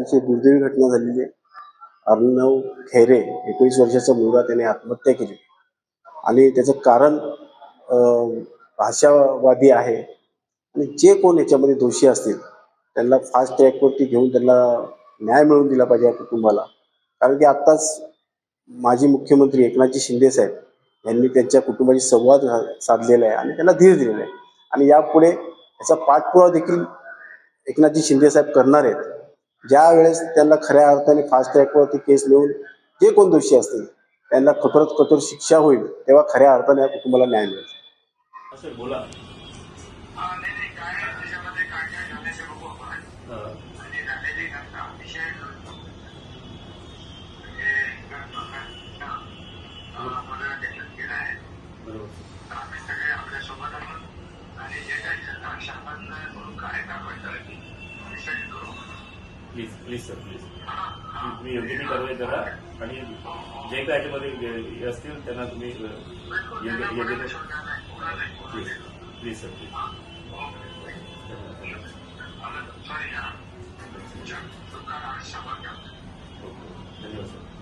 अतिशय दुर्दैवी घटना झालेली आहे. अर्णव खैरे 19 वर्षाचा मुलगा त्याने आत्महत्या केली आणि त्याचं कारण भाषावादी आहे. आणि जे कोण याच्यामध्ये दोषी असतील त्यांना फास्ट ट्रॅकवरती घेऊन त्यांना न्याय मिळवून दिला पाहिजे या कुटुंबाला. कारण की आत्ताच माजी मुख्यमंत्री एकनाथजी शिंदे साहेब यांनी त्यांच्या कुटुंबाशी संवाद साधलेला आहे आणि त्यांना धीर दिलेला आहे. आणि यापुढे याचा पाठपुरावा देखील एकनाथजी शिंदे साहेब करणार आहेत. ज्या वेळेस त्यांना खऱ्या अर्थाने फास्ट ट्रॅकवरती केस लिहून जे कोण दोषी असतील त्यांना कठोरात कठोर शिक्षा होईल, तेव्हा खऱ्या अर्थाने या कुटुंबाला न्याय मिळेल. असं बोला. प्लीज प्लीज सर प्लीज तुम्ही योग्य ती कारवाई करा आणि जे काय याच्यामध्ये असतील त्यांना तुम्ही योग्य प्लीज प्लीज सर प्लीज. धन्यवाद सर.